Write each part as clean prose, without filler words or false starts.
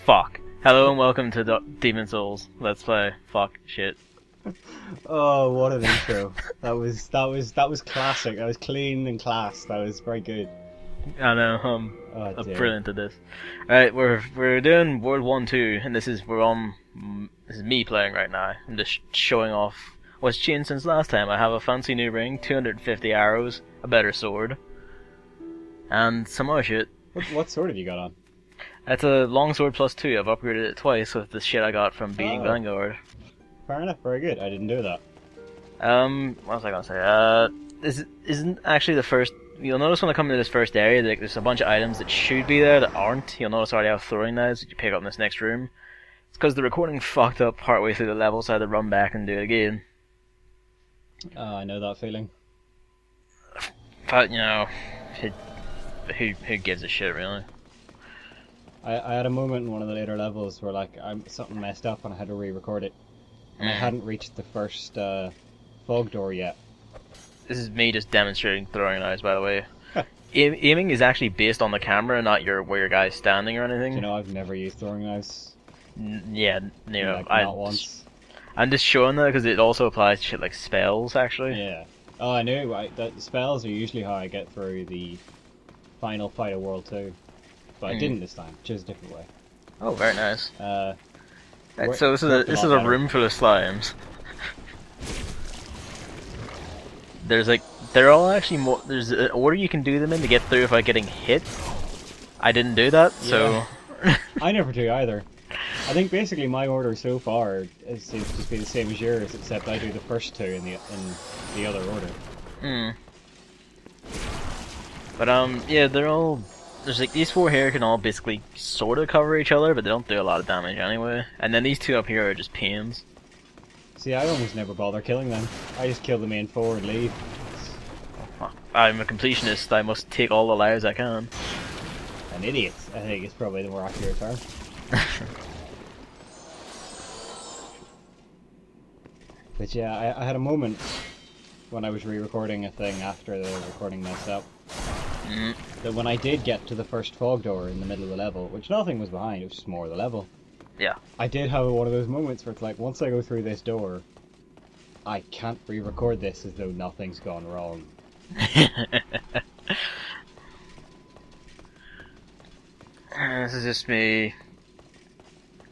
Fuck. Hello and welcome to Demon Souls. Let's play. Fuck shit. Oh, what an intro! That was classic. That was clean and class. That was very good. I know. Oh I'm dear. brilliant at this. Alright, we're doing World 1-2, and this is me playing right now. I'm just showing off what's changed since last time. I have a fancy new ring, 250 arrows, a better sword, and some more shit. What sword have you got on? That's a longsword plus 2. I've upgraded it twice with the shit I got from beating Vanguard. Fair enough. Very good. I didn't do that. What was I gonna say? This isn't actually the first. You'll notice when I come into this first area, like, there's a bunch of items that should be there that aren't. You'll notice I already have throwing knives that you pick up in this next room. It's because the recording fucked up partway through the level, so I had to run back and do it again. I know that feeling. But, you know, who gives a shit, really? I had a moment in one of the later levels where something messed up and I had to re-record it, and I hadn't reached the first fog door yet. This is me just demonstrating throwing knives, by the way. Aiming is actually based on the camera, not where your guy's standing or anything. Do you know, I've never used throwing knives. Yeah, you know, not once. I'm just showing that because it also applies to shit like spells, actually. Yeah. Oh, I knew. That spells are usually how I get through the final fight of World 2. But I didn't this time. Chose a different way. Oh, very nice. Right, so this is a room full of slimes. They're all actually more. There's an order you can do them in to get through without getting hit. I didn't do that, so. I never do either. I think basically my order so far seems to be the same as yours, except I do the first two in the other order. But yeah, they're all. There's like these four here can all basically sort of cover each other, but they don't do a lot of damage anyway. And then these two up here are just pains. See, I almost never bother killing them. I just kill the main four and leave. I'm a completionist. I must take all the lives I can. An idiot, I think, is probably the more accurate term. But yeah, I had a moment when I was re-recording a thing after the recording messed up. That when I did get to the first fog door in the middle of the level, which nothing was behind, it was just more of the level. Yeah. I did have one of those moments where it's like, once I go through this door, I can't re-record this as though nothing's gone wrong. This is just me.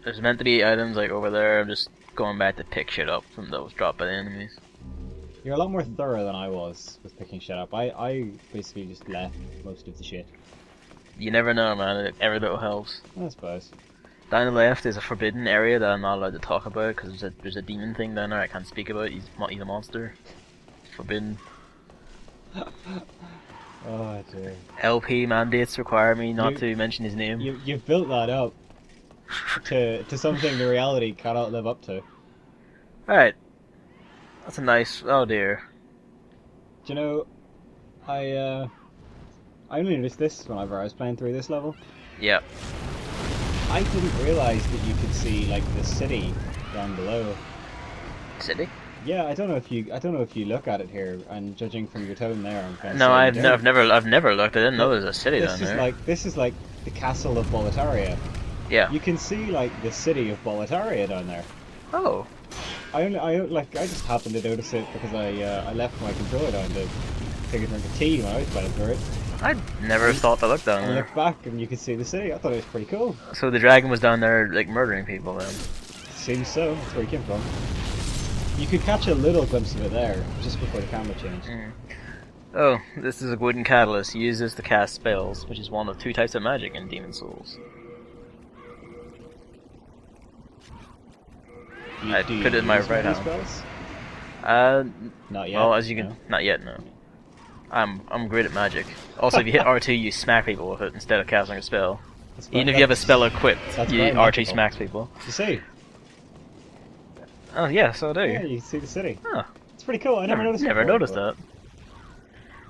There's meant to be items like over there. I'm just going back to pick shit up from those dropped by the enemies. You're a lot more thorough than I was with picking shit up. I basically just left most of the shit. You never know, man. Every little helps. I suppose. Down the left is a forbidden area that I'm not allowed to talk about because there's a demon thing down there I can't speak about. He's a monster. It's forbidden. Oh dear. LP mandates require me not to mention his name. You've built that up to something the reality cannot live up to. Alright. That's a nice. Oh dear. Do you know, I only noticed this whenever I was playing through this level. Yeah. I didn't realise that you could see like the city down below. City? Yeah, I don't know if you look at it here, and judging from your tone there, I'm kind of No, saying you I've don't. never looked. I didn't know there's a city down there. This is like the castle of Boletaria. Yeah. You can see like the city of Boletaria down there. Oh. I just happened to notice it because I left my controller down to take a drink of tea when I was playing through it. I never thought to look down I there. looked back and you could see the city. I thought it was pretty cool. So the dragon was down there, like, murdering people then? Seems so. That's where he came from. You could catch a little glimpse of it there, just before the camera changed. Oh, this is a wooden catalyst. Use this to cast spells, which is one of two types of magic in Demon Souls. I put it in my right hand. Spells? Not yet. Well, as you can, no. not yet, no. I'm great at magic. Also, if you hit R2, you smack people with it instead of casting a spell. Even if you have a spell equipped, R2 magical. smacks people. You see? Oh yeah, so I do. Yeah, you see the city. Huh. It's pretty cool. I never noticed. Never before, noticed but... that.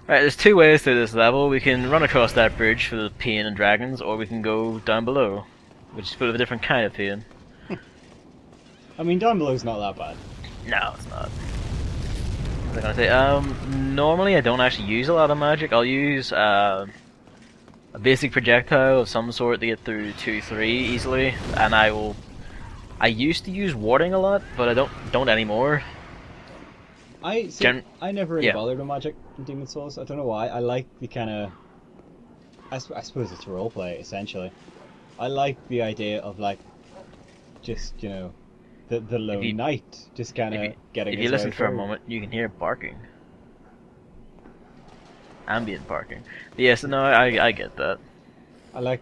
Right, there's two ways through this level. We can run across that bridge for the pain and dragons, or we can go down below, which is full of a different kind of pain. I mean, down below's not that bad. No, it's not. What was I gonna say? Normally I don't actually use a lot of magic. I'll use a basic projectile of some sort to get through 2-3 easily, and I used to use warding a lot, but I don't anymore. I never really Yeah. bothered with magic in Demon Souls. I don't know why. I like the kind of. I suppose it's roleplay essentially. I like the idea of like, just the lone you- knight just kind If of you, getting. if his you listen way for a through. moment, you can hear barking. Ambient barking. But yes, no, I get that. I like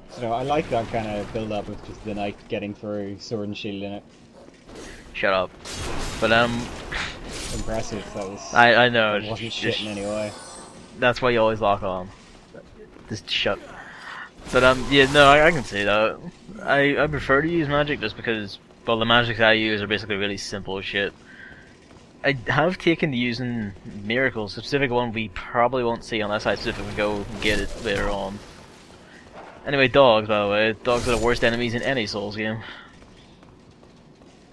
that kind of build up with just the knight getting through, sword and shield in it. Shut up. But Impressive. That was. I know. That wasn't just- shit in any way. That's why you always lock on. Just shut. But yeah, no, I can see that. I prefer to use magic just because, well, the magics I use are basically really simple shit. I have taken to using miracles, a specific one we probably won't see unless I specifically go and get it later on. Anyway, dogs, by the way. Dogs are the worst enemies in any Souls game.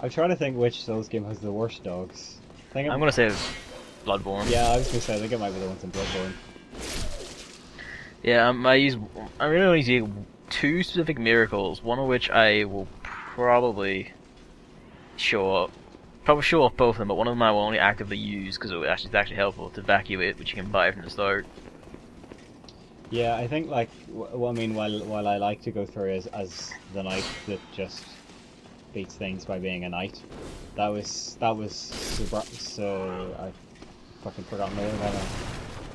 I'm trying to think which Souls game has the worst dogs. I think I'm gonna say Bloodborne. Yeah, I was gonna say I think it might be the ones in Bloodborne. Yeah, I really only use two specific miracles, one of which I will probably show up. Probably show off both of them, but one of them I will only actively use because it's actually helpful to evacuate, which you can buy from the start. Yeah, I think like I mean, while I like to go through as the knight that just beats things by being a knight, that was so I fucking forgot the word.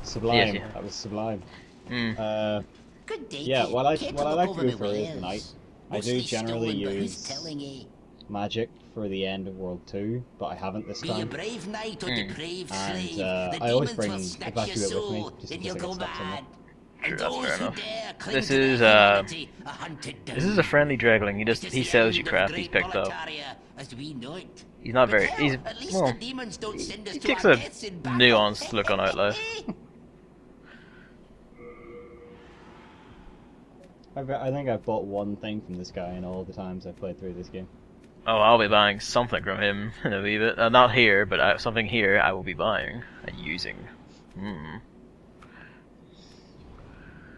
Sublime. Yes, yeah. That was sublime. Mm. Good day. Yeah, while I like to go me through as the knight, I do generally use telling ye? magic for the end of World 2, but I haven't this Be a time. brave knight or depraved And slave. The I always demons bring will snatch Evacuate your with me, soul, just in and case you'll I go get stuck somewhere. mad. Sure, And that's those fair who enough. dare cling This to is, their humanity are hunted down. This is a friendly Dragling. It is He the sells you end of crap the he's great picked up. Boletaria, as we know it. He's not But very. hell, He's at least well. the demons don't send us He to takes our a deaths in battle. nuanced look on Outlife. I think I've bought one thing from this guy in all the times I've played through this game. Oh, I'll be buying something from him in a wee bit. Not here, but something here I will be buying and using. Hmm.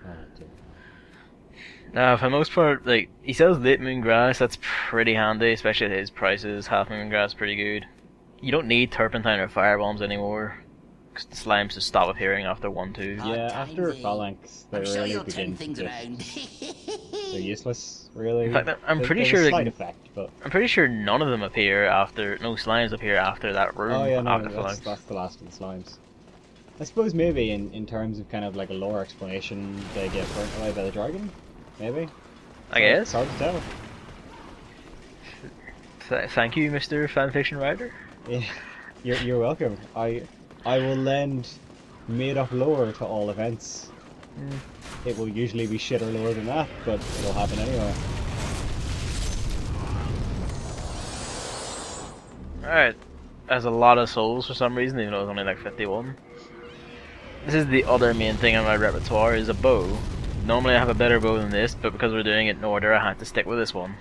Oh, dear. For the most part, like, he sells Lit Moon Grass, that's pretty handy, especially at his prices. Half Moon Grass is pretty good. You don't need Turpentine or Fire Bombs anymore, because the slimes just stop appearing after 1-2. Hard Yeah, times, after eh? Phalanx, they I'm sure really you'll begin turn to things just... around. They're useless, really. In fact, I'm pretty There's sure a they slight can- effect, but... I'm pretty sure none of them appear after, no slimes appear after that room, Oh yeah, no, after that's Phalanx. the last of the slimes. I suppose maybe in terms of kind of like a lore explanation, they get burnt away by the dragon? Maybe? I guess. It's hard to tell. Thank you, Mr. Fanfiction Writer. Yeah, you're welcome. I will lend made-up lore to all events. It will usually be shitter lore than that, but it'll happen anyway. Alright. Has a lot of souls for some reason, even though it's only like 51. This is the other main thing on my repertoire, is a bow. Normally I have a better bow than this, but because we're doing it in order, I had to stick with this one.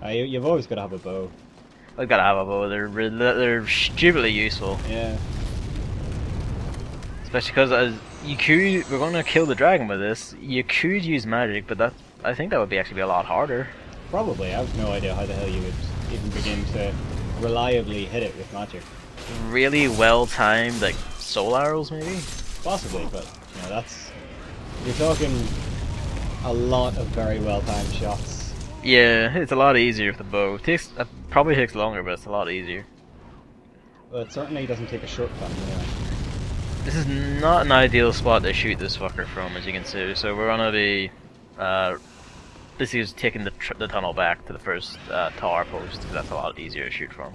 You've always got to have a bow. I've gotta have a bow, they're stupidly useful. Yeah. Especially because we're gonna kill the dragon with this, you could use magic, but I think that would actually be a lot harder. Probably. I have no idea how the hell you would even begin to reliably hit it with magic. Really well timed, like soul arrows maybe? Possibly, but that's... You're talking a lot of very well timed shots. Yeah, it's a lot easier with the bow. Probably takes longer, but it's a lot easier. Well, it certainly doesn't take a shortcut anyway. This is not an ideal spot to shoot this fucker from, as you can see. So we're gonna be, this is taking the tunnel back to the first tower post, because that's a lot easier to shoot from.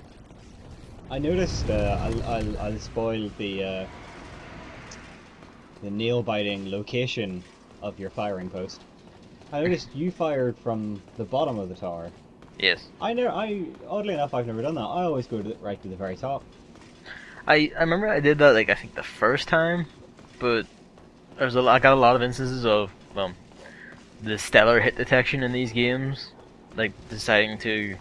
I noticed, I'll spoil the nail-biting location of your firing post. I noticed you fired from the bottom of the tower. Yes. Oddly enough, I've never done that. I always go right to the very top. I remember I did that, like, I think the first time, but I got a lot of instances of, the stellar hit detection in these games, like, deciding to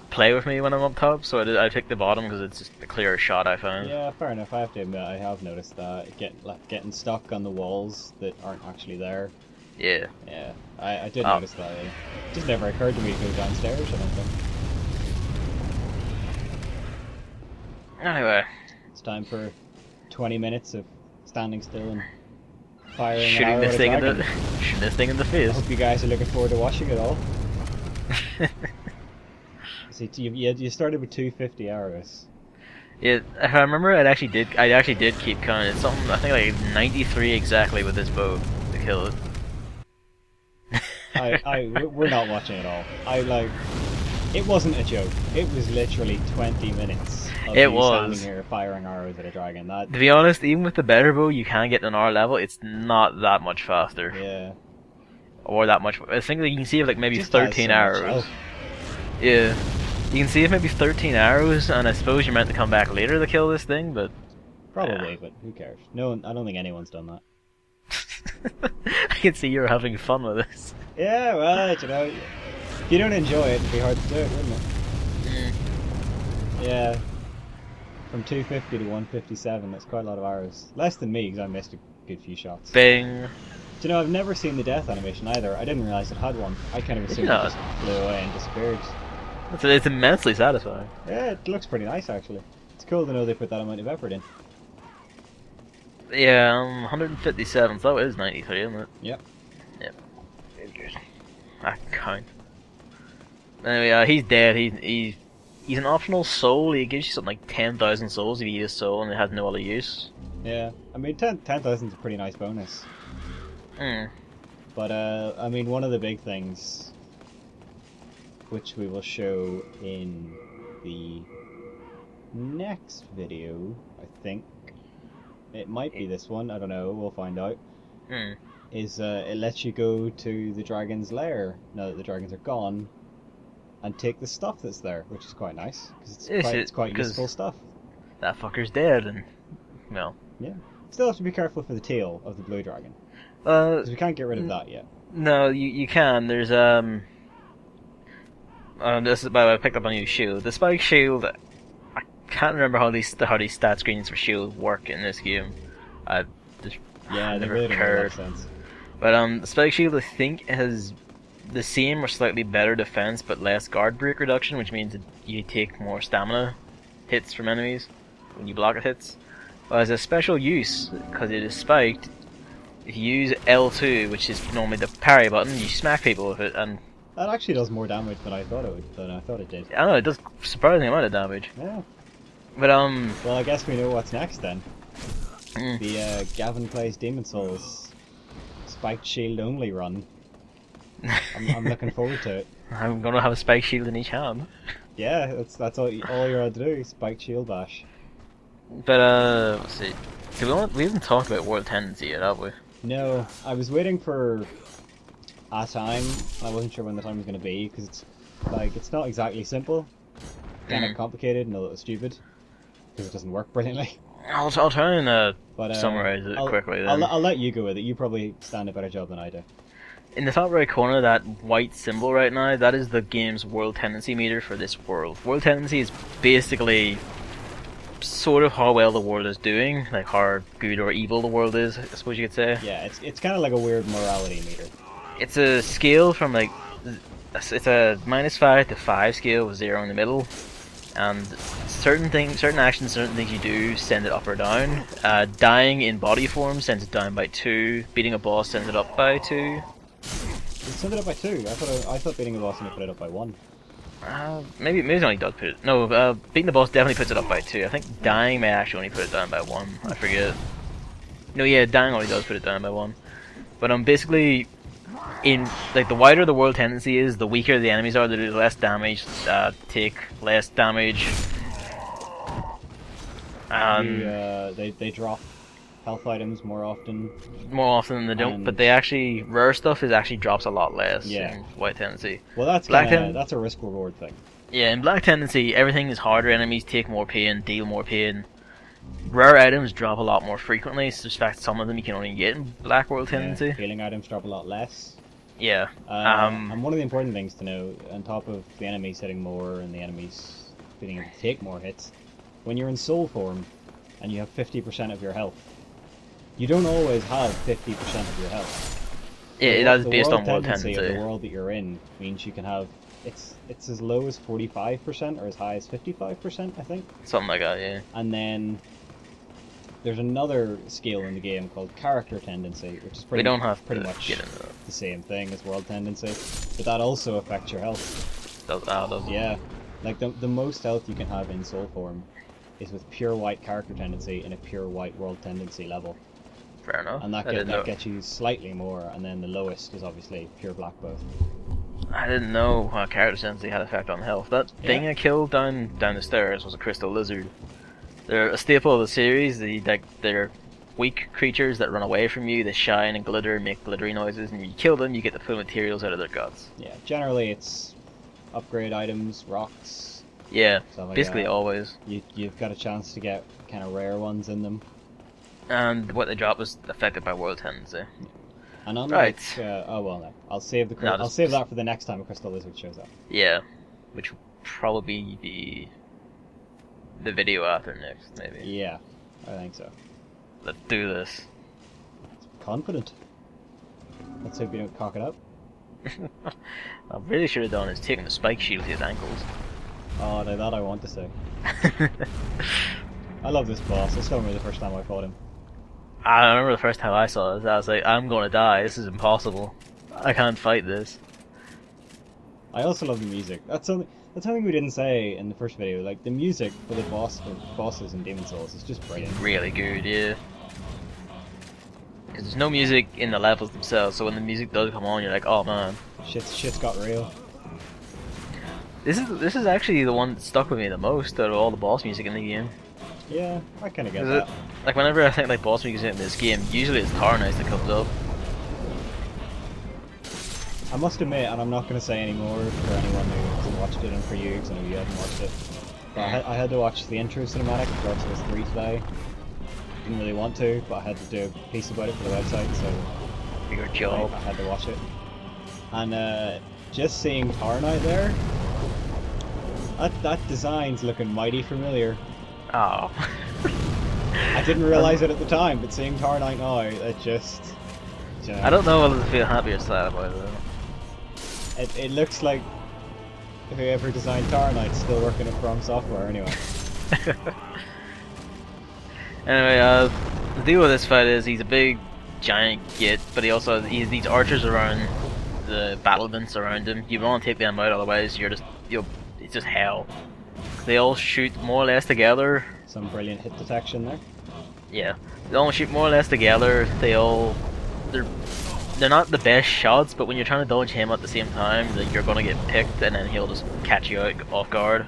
play with me when I'm up top, so I picked the bottom because it's just the clearer shot I found. Yeah, fair enough. I have to admit, I have noticed that getting stuck on the walls that aren't actually there Yeah. Yeah, I did Oh. notice that. It just never occurred to me to go downstairs, I don't think. Anyway, It's time for 20 minutes of standing still and firing an shooting arrow this at a thing in dragon. the shooting this thing in the I face. hope you guys are looking forward to watching it all. See, you started with 250 arrows. Yeah, if I remember, I actually did keep counting. It's something I think like 93 exactly with this bow to kill it. We're not watching it all. It wasn't a joke. It was literally 20 minutes of It you was. standing here firing arrows at a dragon. That, To be honest, even with the better bow, you can get to an R level. It's not that much faster, yeah. or that much. I think that you can see like maybe Just has 13 so much arrows. health. Yeah, you can see if maybe 13 arrows, and I suppose you're meant to come back later to kill this thing, but Probably, but who cares? No one, I don't think anyone's done that. I can see you're having fun with this. Yeah, well, you know, if you don't enjoy it, it'd be hard to do it, wouldn't it? Mm. Yeah. From 250 to 157, that's quite a lot of arrows. Less than me, because I missed a good few shots. Bing. Do you know, I've never seen the death animation either. I didn't realise it had one. I kind of Did you assumed it not? just flew away and disappeared. It's immensely satisfying. Yeah, it looks pretty nice, actually. It's cool to know they put that amount of effort in. Yeah, 157, so that is 93, isn't it? Yep. Yep. I can count. Anyway, he's dead. He's an optional soul. He gives you something like 10,000 souls if you eat his soul and it has no other use. Yeah. I mean, 10,000 is a pretty nice bonus. Hmm. But, I mean, one of the big things, which we will show in the next video, I think, it might be this one, I don't know, we'll find out, Hmm. is it lets you go to the dragon's lair, now that the dragons are gone, and take the stuff that's there, which is quite nice, because it's quite because useful stuff. that fucker's dead, and well, Yeah. Still have to be careful for the tail of the blue dragon, uh, because we can't get rid of that yet. no, you can. There's this is by the way I picked up a new shield. The spike shield. I can't remember how these stat screens for shield work in this game. I just Yeah, they never really don't make a lot occurred. of sense. But the spike shield I think has the same or slightly better defense but less guard break reduction, which means that you take more stamina hits from enemies when you block it hits. But as a special use, because it is spiked, if you use L2, which is normally the parry button, you smack people with it, and That actually does more damage than I thought it did. I don't know, it does a surprising amount of damage. Yeah. But Well, I guess we know what's next then. mm, The Gavin Plays Demon Souls Spiked Shield only run. I'm looking forward to it. I'm gonna have a spike shield in each hand. Yeah, that's all you're allowed to do. Spiked Shield Bash. But let's see. So we haven't talked about World Tendency yet, have we? No, I was waiting for a time. I wasn't sure when the time was going to be because it's not exactly simple. Kind of complicated and a little stupid because it doesn't work brilliantly. I'll try and But summarize it quickly then. I'll let you go with it. You probably stand a better job than I do. In the top right corner, that white symbol right now, that is the game's World Tendency meter for this world. World Tendency is basically sort of how well the world is doing, like how good or evil the world is, I suppose you could say. Yeah, it's kind of like a weird morality meter. It's a scale from like, it's a -5 to 5 scale with 0 in the middle, and certain actions, certain things you do send it up or down. Dying in body form sends it down by 2, beating a boss sends it up by 2. It sent it up by 2. I thought beating a boss and it put it up by 1. Maybe it only does put it. No, beating the boss definitely puts it up by 2. I think dying may actually only put it down by 1. I forget. No, yeah, dying only does put it down by 1. But basically, in like the wider the world tendency is, the weaker the enemies are. They do less damage, take less damage. They drop health items more often. More often than they don't, And- but they actually rare stuff actually drops a lot less Yeah. in white tendency. Well, that's Black that's a risk reward thing. Yeah, in black tendency, everything is harder. Enemies take more pain, deal more pain. Rare items drop a lot more frequently. So in fact, some of them you can only get in black world tendency. Yeah, healing items drop a lot less. Yeah. And one of the important things to know, on top of the enemies hitting more and the enemies being able to take more hits, when you're in soul form and you have 50% of your health, you don't always have 50% of your health. Yeah, that is The based world on world tendency of tendency. the world that you're in means you can have it's as low as 45% or as high as 55%, I think. Something like that, yeah. And then there's another scale in the game called character tendency, which is We don't have pretty to much get into that. the same thing as world tendency, but that also affects your health. Does Yeah, like the most health you can have in soul form is with pure white character tendency and a pure white world tendency level, Fair enough. and I didn't know. gets you slightly more, and then the lowest is obviously pure black both. I didn't know character sensitivity had effect on health. That thing Yeah. I killed down the stairs was a crystal lizard. They're a staple of the series. They're weak creatures that run away from you. They shine and glitter, make glittery noises, and you kill them, you get the full materials out of their guts. Yeah, generally it's upgrade items, rocks, Yeah, stuff like basically that. always. You've got a chance to get kind of rare ones in them. And what they drop was affected by world tendency. And unlike, Right. oh well, no. I'll save No, I'll just- save that for the next time a crystal lizard shows up. Yeah, which will probably be the video after next, maybe. Yeah, I think so. Let's do this. Confident. Let's hope you don't cock it up. I really should have done is taken the spike shield to his ankles. Oh, no, that I want to say. I love this boss. It's still me the first time I fought him. I remember the first time I saw this, I was like, I'm gonna die, this is impossible. I can't fight this. I also love the music. That's something we didn't say in the first video. Like the music for the bosses in Demon Souls is just brilliant. Really good, yeah. Because there's no music in the levels themselves, so when the music does come on, you're like, oh man. Shit's got real. This is actually the one that stuck with me the most out of all the boss music in the game. Yeah, I kind of get Is that. it, like whenever I think like boss music in this game, usually it's Tar Knights that comes up. I must admit, and I'm not going to say any more for anyone who hasn't watched it, and for you, because I know you haven't watched it. But I had to watch the intro cinematic of Dark Souls 3 today. Didn't really want to, but I had to do a piece about it for the website, so Your job. I had to watch it. And just seeing Tar Knight there, that design's looking mighty familiar. Oh. I didn't realise it at the time, but seeing Tar Knight now, it just... you know, I don't know whether to feel happy or sad about it though. It looks like whoever designed Tar Knight's still working at From Software anyway. Anyway, the deal with this fight is he's a big, giant git, but he has these archers around the battlements around him. You want to take them out, otherwise it's just hell. They all shoot more or less together. Some brilliant hit detection there. Yeah, they all shoot more or less together. They're not the best shots, but when you're trying to dodge him at the same time, like, you're gonna get picked, and then he'll just catch you out off guard.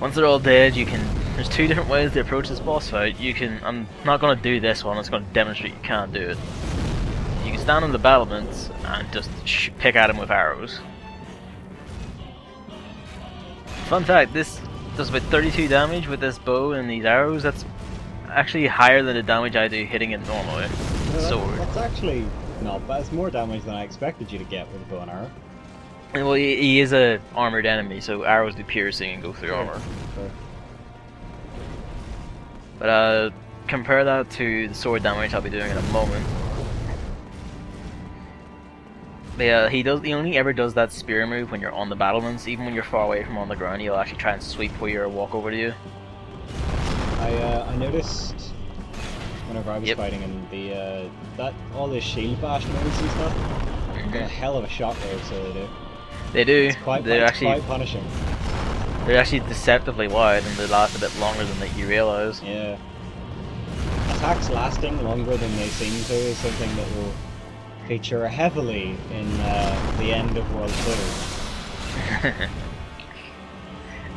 Once they're all dead, there's two different ways to approach this boss fight. I'm not gonna do this one. It's gonna demonstrate you can't do it. You can stand on the battlements and just pick at him with arrows. Fun fact: this does about 32 damage with this bow and these arrows. That's actually higher than the damage I do hitting it normally. Sword. That's actually not bad. It's more damage than I expected you to get with a bow and arrow. And well, he is a armored enemy, so arrows do piercing and go through armor. So, But compare that to the sword damage I'll be doing in a moment. But yeah, he only ever does that spear move when you're on the battlements. Even when you're far away from on the ground, he'll actually try and sweep for you or walk over to you. I noticed whenever I was Yep. fighting him, that all the shield bash moves and stuff get a hell of a shot there, so they do. They do. It's quite punishing. They're actually deceptively wide, and they last a bit longer than you realize. Yeah. Attacks lasting longer than they seem to is something that will feature heavily in the end of World 2.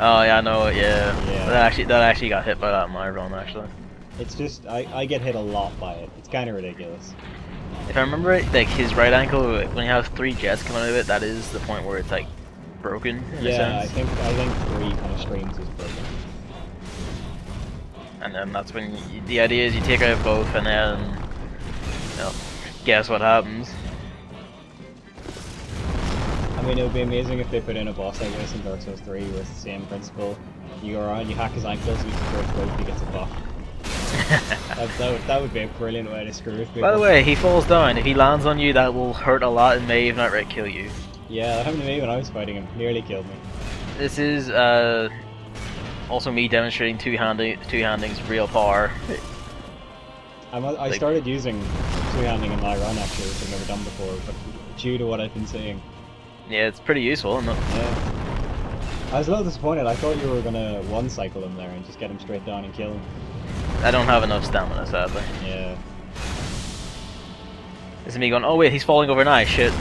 Oh yeah, I know. Yeah. Yeah. That actually got hit by that in my run actually. It's just, I get hit a lot by it. It's kind of ridiculous. If I remember it, like his right ankle, when you have 3 jets coming out of it, that is the point where it's like broken in a Yeah, I sense. think 3 kind of streams is broken. And then that's when the idea is you take out both, and then guess what happens. I mean, it would be amazing if they put in a boss like this in Dark Souls 3 with the same principle. You go around, you hack his ankles, you can throw both, he gets a buff. That would be a brilliant way to screw with people. By the way, he falls down. If he lands on you, that will hurt a lot and may even outright kill you. Yeah, that happened to me when I was fighting him. Nearly killed me. This is also me demonstrating two-handing's real power. I started using two-handing in my run actually, which I've never done before, but due to what I've been seeing. Yeah, it's pretty useful, isn't it? Yeah. I was a little disappointed. I thought you were gonna one-cycle him there and just get him straight down and kill him. I don't have enough stamina, sadly. Yeah. This is me going, oh wait, he's falling over now, shit.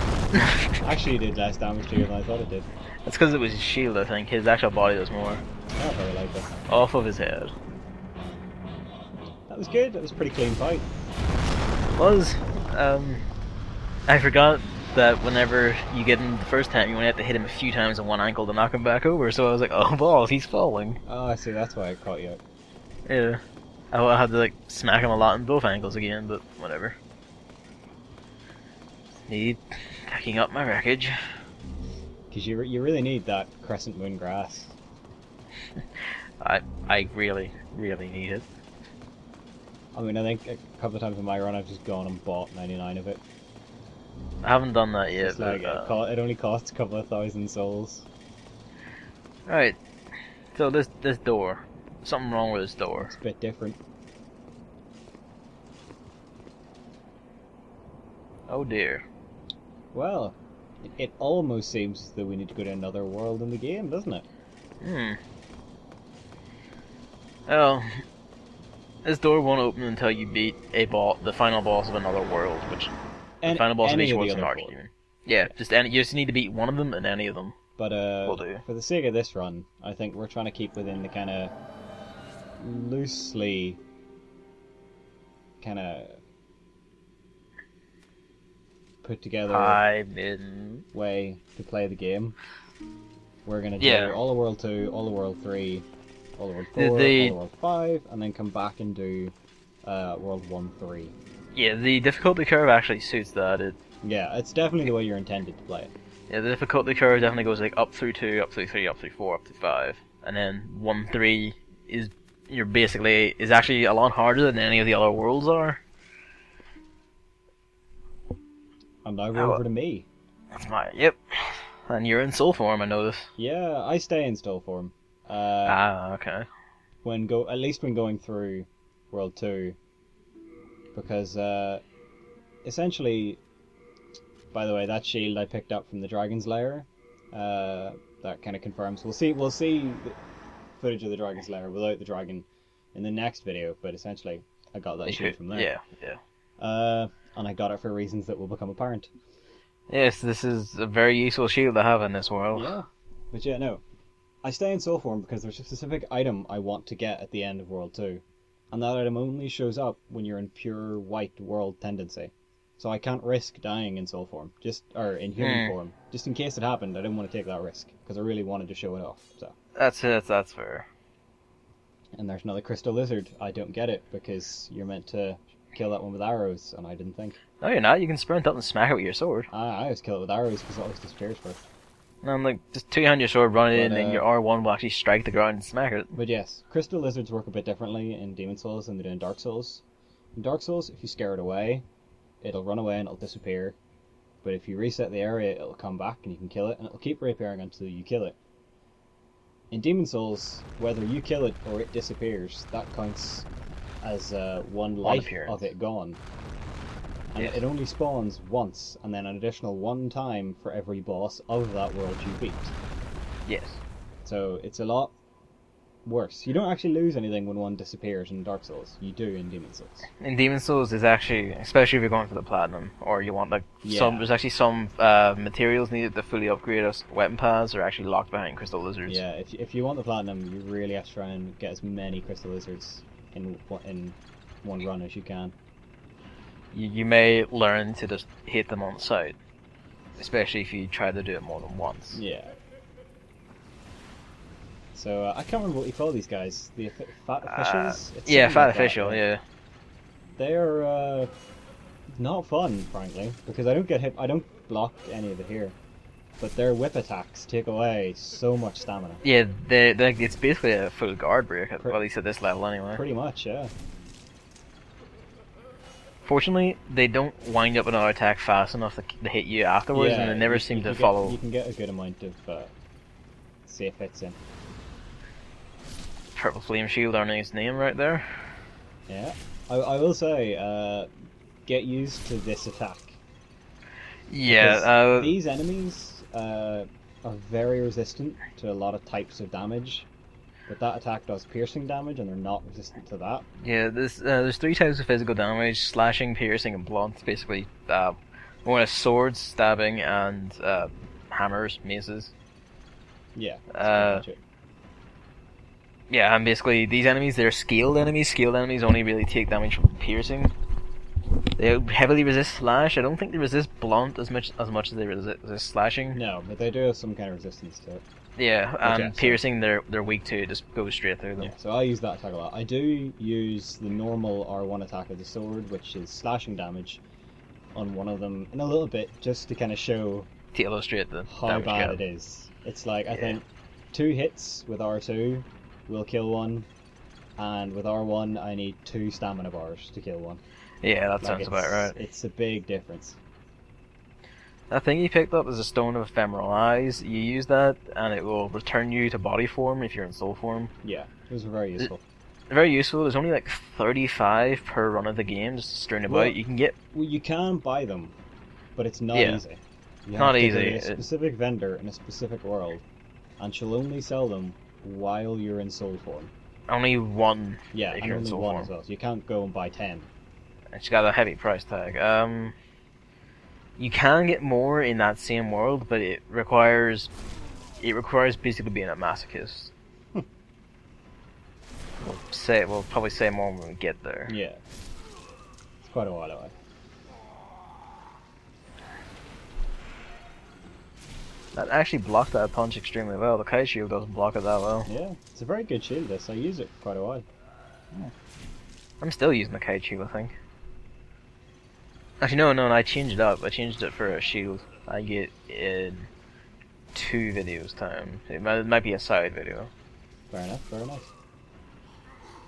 Actually, it did less damage to you than I thought it did. That's because it was his shield, I think. His actual body does more. I very like that. Off of his head. That was good. That was a pretty clean fight. Was, I forgot that whenever you get him the first time, you only have to hit him a few times on one ankle to knock him back over, so I was like, oh balls, he's falling. Oh, I see. That's why I caught you out. Yeah. I had to like smack him a lot in both ankles again, but whatever. Need packing up my wreckage. Because you really need that crescent moon grass. I really need it. I mean, I think a couple of times in my run I've just gone and bought 99 of it. I haven't done that yet. It's like, but, it only costs a couple of thousand souls. Alright, so this door. Something wrong with this door. It's a bit different. Oh dear. Well, it almost seems as though we need to go to another world in the game, doesn't it? Well, this door won't open until you beat the final boss of another world, which the final boss of each world is an archdemon. Yeah, you just need to beat one of them and any of them. But will do. For the sake of this run, I think we're trying to keep within the kind of loosely kind of put together way to play the game. We're gonna do all of World 2, all of World 3, all of World 4, all of World 5, and then come back and do World 1, 3. Yeah, the difficulty curve actually suits that. Yeah, it's definitely the way you're intended to play it. Yeah, the difficulty curve definitely goes like up through 2, up through 3, up through 4, up through 5, and then 1, 3 is actually a lot harder than any of the other worlds are. And now we're over to me. That's yep. And you're in soul form, I notice. Yeah, I stay in soul form. Okay. At least when going through World 2, because essentially, by the way, that shield I picked up from the Dragon's Lair. That kind of confirms. We'll see the footage of the Dragon's Lair without the dragon in the next video, but essentially I got that shield from there. Yeah. And I got it for reasons that will become apparent. Yes, this is a very useful shield to have in this world. Yeah. But yeah, no. I stay in soul form because there's a specific item I want to get at the end of World 2. And that item only shows up when you're in pure white world tendency. So I can't risk dying in soul form, or in human form. Just in case it happened, I didn't want to take that risk, because I really wanted to show it off. So that's fair. And there's another crystal lizard. I don't get it, because you're meant to kill that one with arrows, and I didn't think. No, you're not. You can sprint up and smack it with your sword. I always kill it with arrows, because it always disappears first. No, I'm like, just two-hand your sword, run it in, and your R1 will actually strike the ground and smack it. But yes, crystal lizards work a bit differently in Demon Souls than they do in Dark Souls. In Dark Souls, if you scare it away, it'll run away and it'll disappear. But if you reset the area, it'll come back and you can kill it, and it'll keep reappearing until you kill it. In Demon Souls, whether you kill it or it disappears, that counts as one life of it gone. And it only spawns once, and then an additional one time for every boss of that world you beat. Yes. So it's a lot worse. You don't actually lose anything when one disappears in Dark Souls. You do in Demon Souls. In Demon Souls, is actually, especially if you're going for the platinum, or you want there's actually some materials needed to fully upgrade us. Weapon paths are actually locked behind crystal lizards. Yeah, if you want the platinum, you really have to try and get as many crystal lizards in one run as you can. You may learn to just hit them on sight, especially if you try to do it more than once. Yeah. So I can't remember what you call these guys. The fat officials. Yeah, fat official. Yeah. They're not fun, frankly, because I don't get hit. I don't block any of it here, but their whip attacks take away so much stamina. Yeah, it's basically a full guard break, at least at this level, anyway. Pretty much, yeah. Fortunately, they don't wind up another attack fast enough to hit you afterwards, and they never seem to follow. You can get a good amount of safe hits in. Purple Flame Shield earning its name right there. Yeah, I will say, get used to this attack. Yeah, Because these enemies are very resistant to a lot of types of damage, but that attack does piercing damage, and they're not resistant to that. yeah. There's 3 types of physical damage: slashing, piercing, and blunt. Basically, one is swords, stabbing, and hammers, maces. Yeah. That's Uh, pretty much it. Yeah, and basically these enemies, they're scaled enemies. Scaled enemies only really take damage from piercing. They heavily resist slash. I don't think they resist blunt as much as they resist slashing. No, but they do have some kind of resistance to it. Yeah, and Okay, so- piercing, they're weak to. It just goes straight through them. Yeah, so I use that attack a lot. I do use the normal R1 attack of the sword, which is slashing damage, on one of them in a little bit, just to kind of show To illustrate the how damage bad gap. it is. It's like, I Yeah. think 2 hits with R2 will kill one, and with R1 I need 2 stamina bars to kill one. Yeah, that Like, sounds about right. It's a big difference. That thing you picked up is a Stone of Ephemeral Eyes. You use that, and it will return you to body form if you're in soul form. Yeah, those are very useful. Very useful. There's only like 35 per run of the game, just strewn about. Well, You can get. Well, you can buy them, but it's not Yeah. easy. You Not have to easy. go to a specific vendor in a specific world, and she'll only sell them while you're in soul form. Only one Yeah, if and you're in only soul one form. as well, so you can't go and buy 10. It's got a heavy price tag. You can get more in that same world, but it requires basically being a masochist. We'll probably say more when we get there. Yeah. It's quite a while away. That actually blocked that punch extremely well. The Kite Shield doesn't block it that well. Yeah, it's a very good shield, this. I use it for quite a while. I'm still using the Kite Shield, I think. Actually, no, I changed it up. I changed it for a shield. I get in 2 videos time. It might be a side video. Fair enough, fair enough.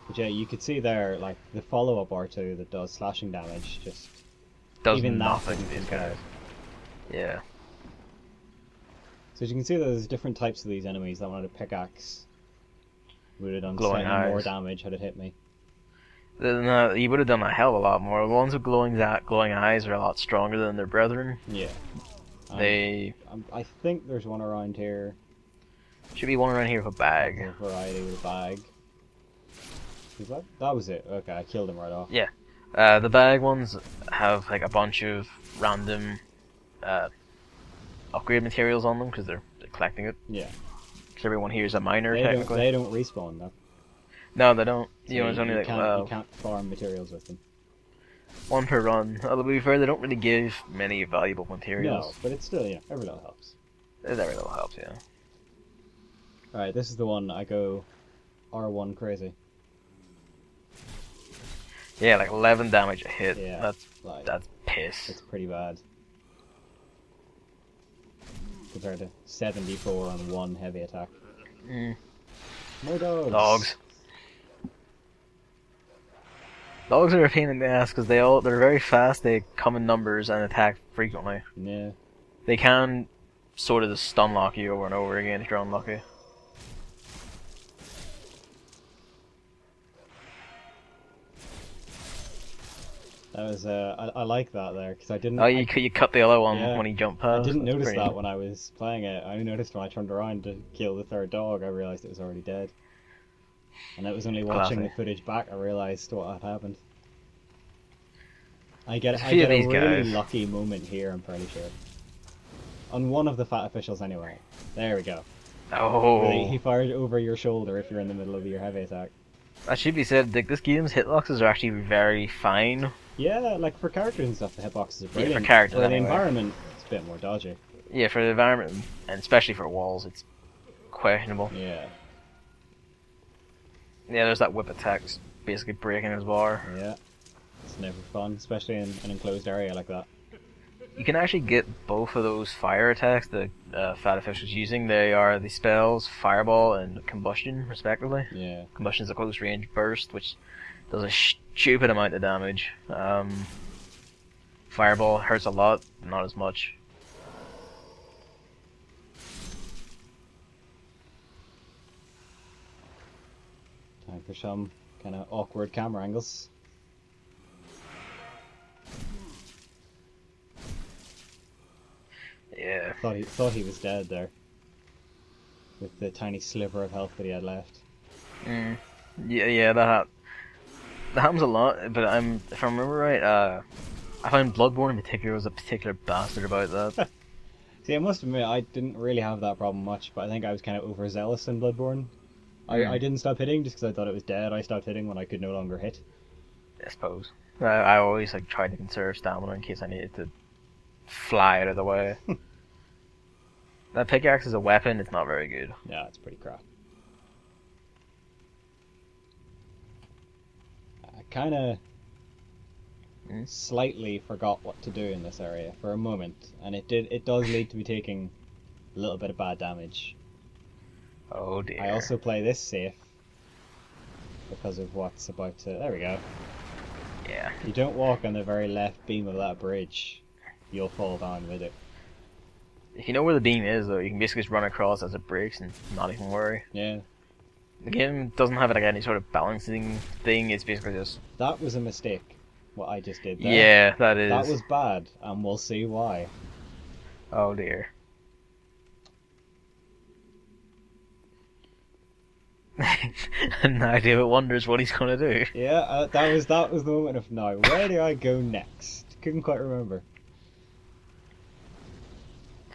But yeah, you could see there, like, the follow-up R2 that does slashing damage, just... Does even that nothing doesn't to these compare. guys. Yeah. So as you can see, there's different types of these enemies. That one had a pickaxe would have done Glowing slightly more eyes. damage had it hit me. No, you would have done a hell of a lot more. The ones with glowing eyes are a lot stronger than their brethren. Yeah. They I think there's one around here. should be one around here with a bag. A variety with a bag. That was it. Okay, I killed him right off. Yeah. The bag ones have like a bunch of random upgrade materials on them because they're collecting it. Yeah. Because everyone here is a miner They technically. don't respawn though. No, they don't. So You know, it's only like you can't farm materials with them. one per run. Although to be fair, they don't really give many valuable No, materials. but it's still, every little helps. Every little helps, yeah. Alright, this is the one I go R1 crazy. Yeah, like 11 damage a hit. Yeah, like, That's piss. it's pretty bad. Compared to 74 on 1 heavy attack. Mm. More dogs! Dogs. Dogs are a pain in the ass because they're very fast. They come in numbers and attack frequently. Yeah. They can sort of just stun lock you over and over again if you're unlucky. That was, I like that there, because I didn't... Oh, you cut the other one Yeah. when he jumped I past. didn't notice Pretty- that when I was playing it. I only noticed when I turned around to kill the 3rd dog, I realised it was already dead. And it was only watching Classic. the footage back I realised what had happened. I get There's a I few get of a these really guys. lucky moment here, I'm pretty sure. On one of the fat officials anyway. There we go. Oh, He fired over your shoulder if you're in the middle of your heavy attack. that should be said. Like, this game's hitboxes are actually very fine. Yeah, like for characters and stuff, the hitboxes are for brilliant. characters For the anyway. environment, it's a bit more dodgy. Yeah, for the environment and especially for walls, it's questionable. Yeah, Yeah, there's that whip attack, just basically breaking his bar. yeah. It's never fun, especially in an enclosed area like that. You can actually get both of those fire attacks the Fat Official's using. They are the spells Fireball and Combustion, respectively. Yeah. Combustion is a close range burst, which does a stupid amount of damage. Fireball hurts a lot, but not as much. Time for some kind of awkward camera angles. Yeah. Thought he was dead there. With the tiny sliver of health that he had left. Yeah, that happens a lot. But if I remember right, I find Bloodborne in particular was a particular bastard about that. See, I must admit, I didn't really have that problem much, but I think I was kind of overzealous in Bloodborne. I didn't stop hitting just because I thought it was dead. I stopped hitting when I could no longer hit. I suppose. I always like tried to conserve stamina in case I needed to fly out of the way. That pickaxe as a weapon, it's not very good. Yeah, it's pretty crap. I kind of slightly forgot what to do in this area for a moment, and it does lead to me taking a little bit of bad damage. Oh dear. I also play this safe because of what's about to... There we go. Yeah. You don't walk on the very left beam of that bridge, you'll fall down with it. If you know where the beam is, though, you can basically just run across as it breaks and not even worry. Yeah. The game doesn't have like any sort of balancing thing. It's basically just... That was a mistake, what I just did there. Yeah, that is. That was bad, and we'll see why. Oh dear. And now David wonders what he's gonna do. Yeah, that was the moment of now. Where do I go next? Couldn't quite remember.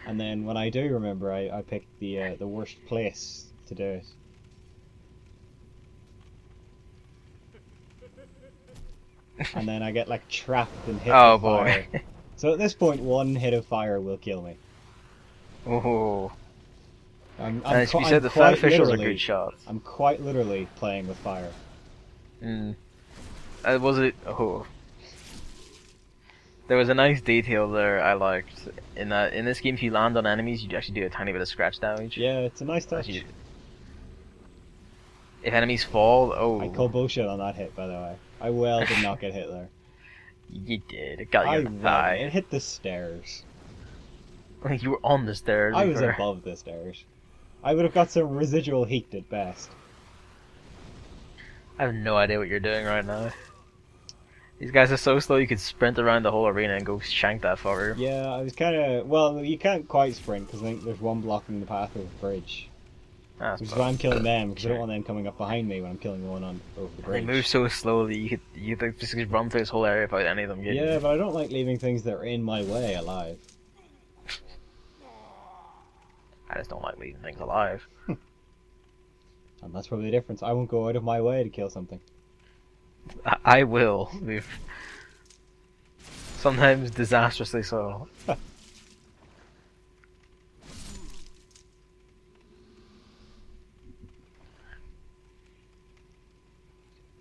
And then when I do remember, I picked the worst place to do it. And then I get like trapped and hit Oh with fire. boy. So at this point, one hit of fire will kill me. Oh. I'm As qu- you I'm said, the quite fan officials are literally- good shots. I'm quite literally playing with fire. Was it? Oh. There was a nice detail there I liked in that in this game. If you land on enemies, you actually do a tiny bit of scratch damage. Yeah, it's a nice touch. Actually, if enemies fall, oh, I call bullshit on that hit, by the way. I did not get hit there. you did. It got you in the It thigh. hit the stairs. You were on the stairs. I was before. above the stairs. I would have got some residual heat at best. I have no idea what you're doing right now. These guys are so slow you could sprint around the whole arena and go shank that fucker. Yeah, I was kind of... Well, you can't quite sprint because I think there's one blocking the path over the bridge. That's Which is why I'm killing them, because I don't Sure. want them coming up behind me when I'm killing the one over the They bridge. move so slowly you could just run through this whole area without any of them getting Yeah, you. but I don't like leaving things that are in my way alive. I just don't like leaving things alive. And that's probably the difference. I won't go out of my way to kill something. I will. Sometimes disastrously so.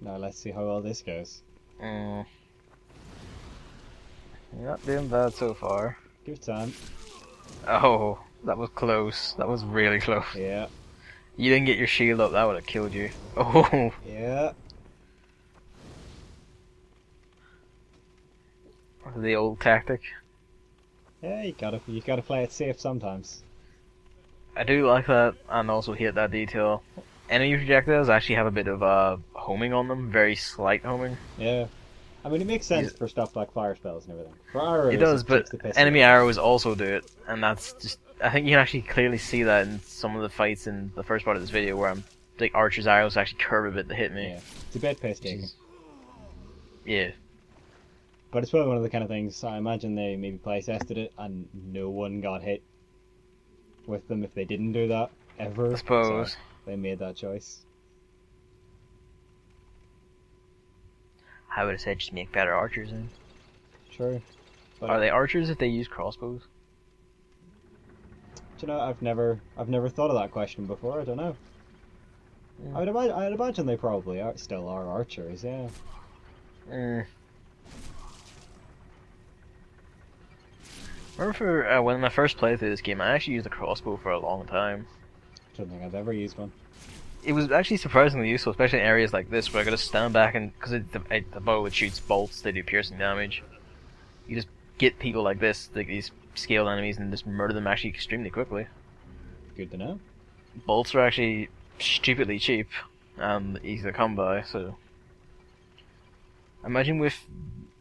Now let's see how well this goes. You're not doing bad so far. Give it time. Oh, that was close. That was really close. Yeah. You didn't get your shield up, that would have killed you. Oh, Yeah. the old tactic. Yeah, you gotta play it safe sometimes. I do like that, and also hate that detail. Enemy projectiles actually have a bit of homing on them, very slight homing. Yeah. I mean, it makes sense for stuff like fire spells and everything. For arrows, It does, but takes the piss enemy out. arrows also do it, and that's just... I think you can actually clearly see that in some of the fights in the first part of this video, where like archer's arrows actually curve a bit to hit me. Yeah. It's a bit painstaking. Yeah. But it's probably one of the kind of things, I imagine they maybe play tested it and no one got hit with them if they didn't do that, ever. I suppose. So they made that choice. I would have said just make better archers then. True. But, Are they archers if they use crossbows? do you know, I've never thought of that question before, I don't know. Yeah. I'd imagine they probably still are archers, yeah. Remember for when I first played through this game, I actually used a crossbow for a long time. I don't think I've ever used one. It was actually surprisingly useful, especially in areas like this where I gotta stand back and because the bow it shoots bolts, they do piercing damage. You just get people like this, like these scaled enemies, and just murder them actually extremely quickly. Good to know. Bolts are actually stupidly cheap and easy to come by, so imagine with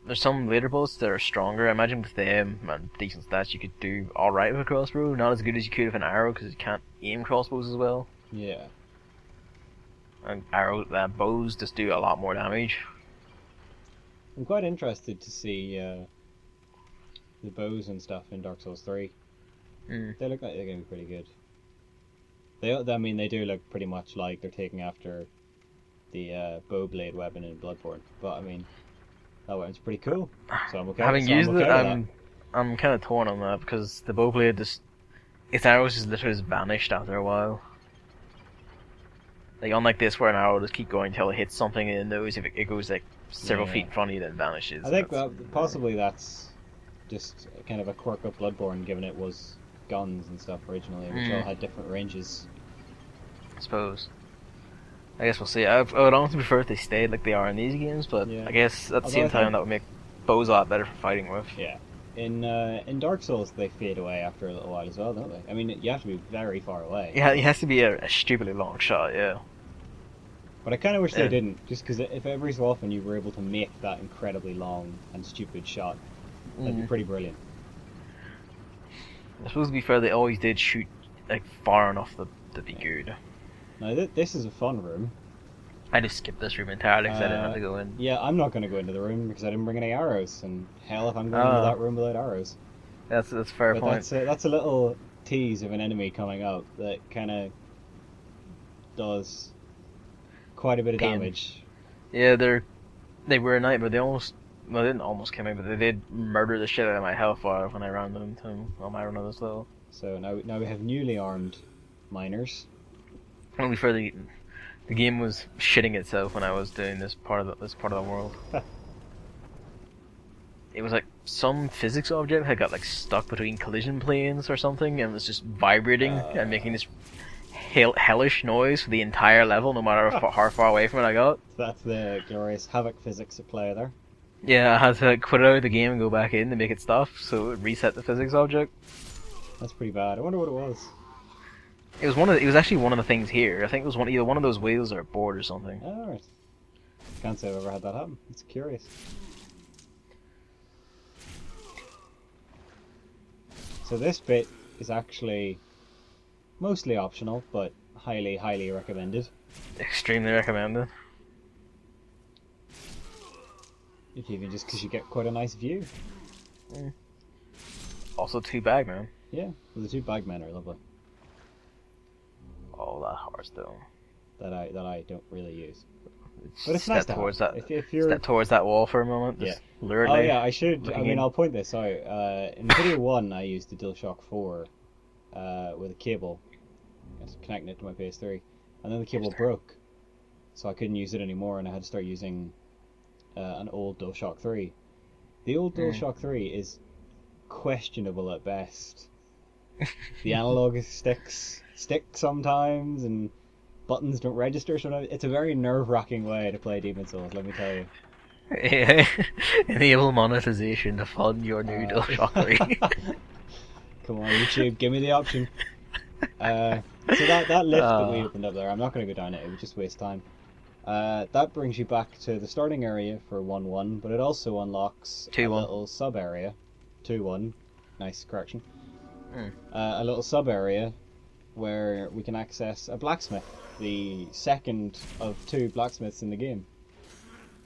there's some later bolts that are stronger. I imagine with them and decent stats you could do alright with a crossbow, not as good as you could with an arrow because you can't aim crossbows as well. Yeah. And bows just do a lot more damage. I'm quite interested to see the bows and stuff in Dark Souls 3. They look like they're going to be pretty good. I mean, they do look pretty much like they're taking after the bow blade weapon in Bloodborne. But I mean, that weapon's pretty cool. So I'm okay. Having used okay it, with I'm kind of torn on that because the bow blade its arrows just literally just vanished after a while. Like unlike this, where an arrow just keep going until it hits something and it knows if it goes like several feet in front of you, then it vanishes. I think possibly that's just kind of a quirk of Bloodborne, given it was guns and stuff originally, which all had different ranges. I suppose. I guess we'll see. I would honestly prefer if they stayed like they are in these games, but Yeah. I guess at the Although same I time think- that would make bows a lot better for fighting with. Yeah. In Dark Souls, they fade away after a little while as well, don't they? I mean, you have to be very far away. Yeah, it has to be a stupidly long shot, yeah. But I kind of wish Yeah. they didn't, just because if every so often you were able to make that incredibly long and stupid shot, that'd be pretty brilliant. I suppose to be fair, they always did shoot like far enough to be good. Now, this is a fun room. I just skipped this room entirely because I didn't have to go in. Yeah, I'm not going to go into the room because I didn't bring any arrows, and hell if I'm going into that room without arrows. That's a fair But point. that's a little tease of an enemy coming out that kind of does quite a bit of Pain. damage. Yeah, they were a nightmare. They didn't almost kill me, but they did murder the shit out of my health bar when I ran into them on my run of this level. So now we have newly armed miners. Only for the game was shitting itself when I was doing this part of the world. It was like some physics object had got like stuck between collision planes or something and was just vibrating and making this hellish noise for the entire level, no matter how far away from it I got. That's the glorious Havoc physics at play there. Yeah, I had to like, quit it out of the game and go back in to make it stop, so it reset the physics object. That's pretty bad. I wonder what it was. It was actually one of the things here. I think it was either one of those wheels or a board or something. Alright. Can't say I've ever had that happen. It's curious. So this bit is actually mostly optional, but highly, highly recommended. Extremely recommended. If even just because you get quite a nice view. Also 2 Bagman. Yeah, well, the two bagmen are lovely. Oh, that Hearthstone. That I don't really use. But it's nice Step to towards have. that. If you're... Step towards that wall for a moment. Just lure it Oh out. yeah, I should. I Looking mean, in. I'll point this out. In video 1, I used the DualShock 4 with a cable. I was connecting it to my PS3, and then the cable broke, so I couldn't use it anymore, and I had to start using an old DualShock 3. The old DualShock 3 is questionable at best. The analog sticks sometimes, and buttons don't register sometimes. It's a very nerve-wracking way to play Demon's Souls, let me tell you. Enable monetization to fund your new DualShock 3. Come on, YouTube, give me the option. So that lift that we opened up there, I'm not going to go down it, it would just waste time. That brings you back to the starting area for 1-1, but it also unlocks 2-1. a little sub-area. 2-1, nice correction. A little sub-area where we can access a blacksmith, the second of 2 blacksmiths in the game.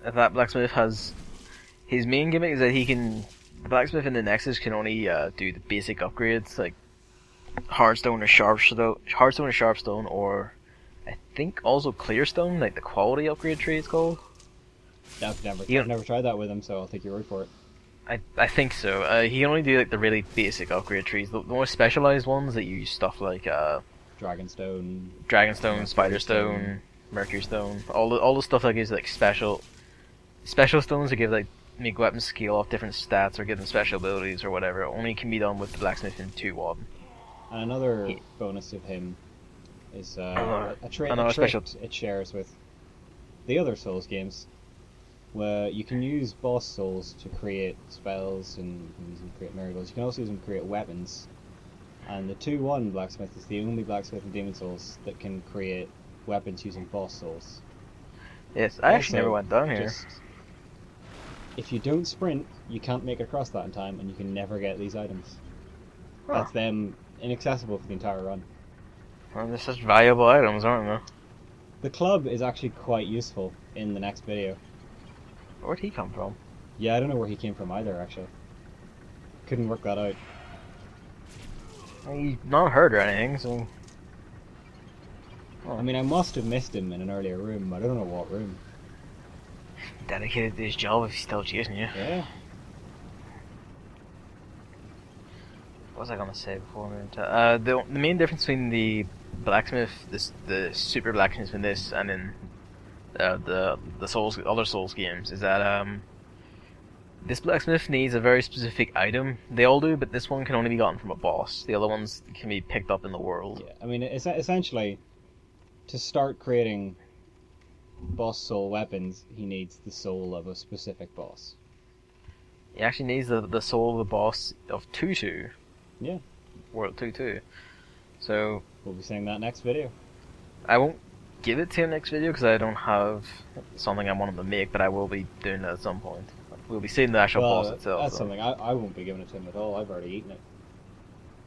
That blacksmith has... His main gimmick is that the blacksmith in the Nexus can only do the basic upgrades, like Hardstone or Sharpstone, or I think also Clearstone, like the quality upgrade tree it's called. I've never tried that with him, so I'll take your word for it. I think so. He can only do like the really basic upgrade trees. The more specialized ones that use stuff like Dragonstone, Spiderstone, Mercury Stone, all the stuff that gives like special stones that give like make weapons scale off different stats or give them special abilities or whatever. Only can be done with the blacksmith in 2-1. And another bonus of him is a trait special it shares with the other Souls games. where you can use boss souls to create spells and you can use them to create miracles. You can also use them to create weapons. And the 2-1 blacksmith is the only blacksmith in Demon Souls that can create weapons using boss souls. Yes, I actually never Also, went down here. just- if you don't sprint, you can't make it across that in time, and you can never get these items. Huh. That's them inaccessible for the entire run. Well, they're such valuable items, aren't they? The club is actually quite useful in the next video. Where'd he come from? Yeah, I don't know where he came from either, actually. Couldn't work that out. He's not hurt or anything, so... I mean, I must have missed him in an earlier room, but I don't know what room. Dedicated to his job if he's still chasing you. Yeah. What was I gonna say before we went to... the main difference between the blacksmith, the super blacksmith in this, and in the Souls, other Souls games, is that this blacksmith needs a very specific item. They all do, but this one can only be gotten from a boss. The other ones can be picked up in the world. Yeah, I mean, essentially, to start creating boss soul weapons, he needs the soul of a specific boss. He actually needs the soul of the boss of Tutu. Yeah. World Tutu. So We'll be saying that next video. I won't give it to him next video because I don't have something I want him to make, but I will be doing that at some point. We'll be seeing the actual boss itself. That's so. something I won't be giving it to him at all. I've already eaten it.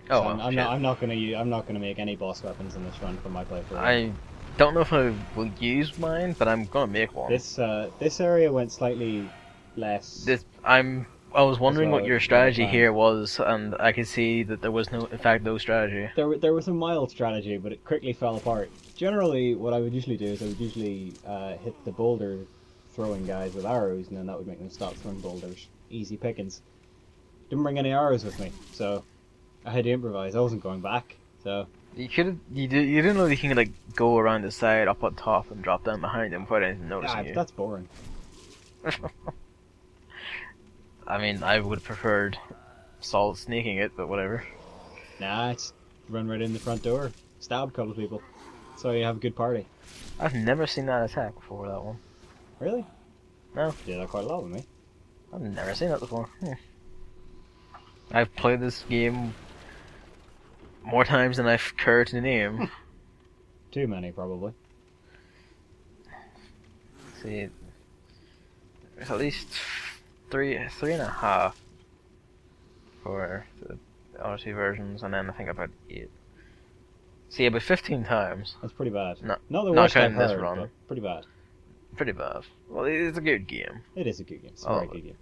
Oh, So well, I'm shit. not gonna make any boss weapons in this run for my playthrough. I don't know if I will use mine, but I'm gonna make one. This area went slightly less. I was wondering well, what your it's strategy well here was, and I could see that there was in fact, no strategy. There was a mild strategy, but it quickly fell apart. Generally, what I would usually do is I would usually hit the boulder throwing guys with arrows, and then that would make them stop throwing boulders. Easy pickings. Didn't bring any arrows with me, so I had to improvise. I wasn't going back, so You didn't know you can like go around the side, up on top, and drop down behind them without anything noticing you. that's boring. I mean, I would have preferred Solid sneaking it, but whatever. Nah, it's run right in the front door, stab a couple of people, so you have a good party. I've never seen that attack before, that one. Really? No. You did that quite a lot with me. I've never seen that before. I've played this game more times than I've cared to name. Too many, probably. See, there's at least three and a half for the other two versions, and then I think about 8. See, about 15 times. That's pretty bad. No, Not the not worst I've counting this heard, run. but pretty bad. Pretty bad. Well, it's a good game. It is a good game. It's a Oh, very good game.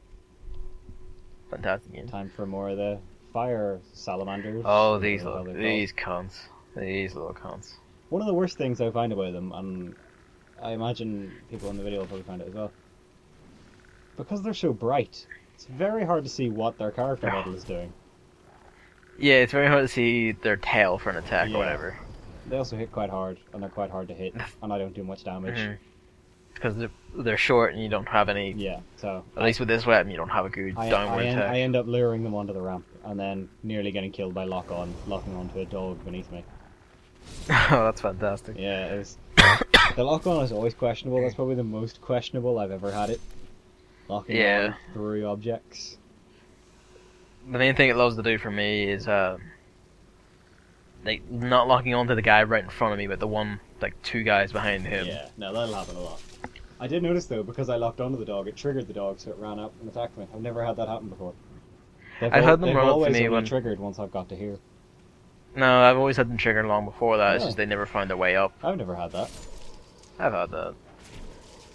Fantastic game. Time for more of the fire salamanders. Oh, or these whatever they're these cunts. These little cunts. called. One of the worst things I find about them, and I imagine people in the video will probably find it as well, because they're so bright, it's very hard to see what their character model is doing. Yeah, it's very hard to see their tail for an attack Yeah. or whatever. They also hit quite hard, and they're quite hard to hit, and I don't do much damage. Because they're short and you don't have any. Yeah, so At least with this weapon, you don't have a good downward attack. I end up luring them onto the ramp, and then nearly getting killed by locking onto a dog beneath me. Oh, that's fantastic. Yeah, it was. The lock on is always questionable. That's probably the most questionable I've ever had it. Locking Yeah. on through objects. The main thing it loves to do for me is like not locking onto the guy right in front of me, but the one like 2 guys behind him. Yeah, no, that'll happen a lot. I did notice though, because I locked onto the dog, it triggered the dog, so it ran up and attacked me. I've never had that happen before. I've had them they've run up to always me only when- triggered once I've got to here. No, I've always had them triggered long before that. It's Yeah. just they never found their way up. I've never had that. I've had that.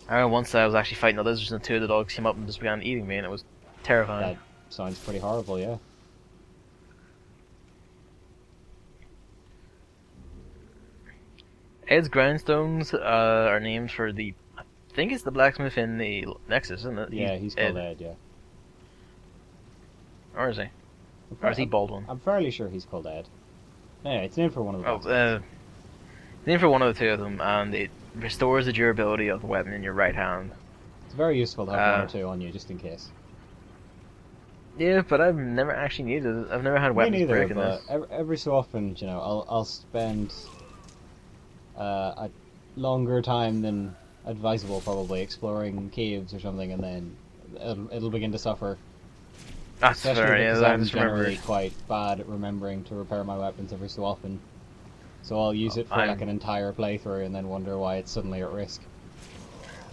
I remember once I was actually fighting the lizards and 2 of the dogs came up and just began eating me, and it was terrifying. That sounds pretty horrible, yeah. Ed's grindstones are named for the. I think it's the blacksmith in the Nexus, isn't it? Yeah, he's called Ed, yeah. Or is he? Or is he Baldwin? I'm fairly sure he's called Ed. Yeah, it's named for one of the Oh, blacksmiths. named for one of the 2 of them, and it restores the durability of the weapon in your right hand. It's very useful to have 1 or 2 on you, just in case. Yeah, but I've never actually needed it. I've never had Me weapons neither, break in but this. every so often, I'll spend a longer time than advisable probably exploring caves or something, and then it'll begin to suffer. That's Especially fair. Yeah, because I I'm just remember. generally quite bad at remembering to repair my weapons every so often. So I'll use it for like an entire playthrough and then wonder why it's suddenly at risk.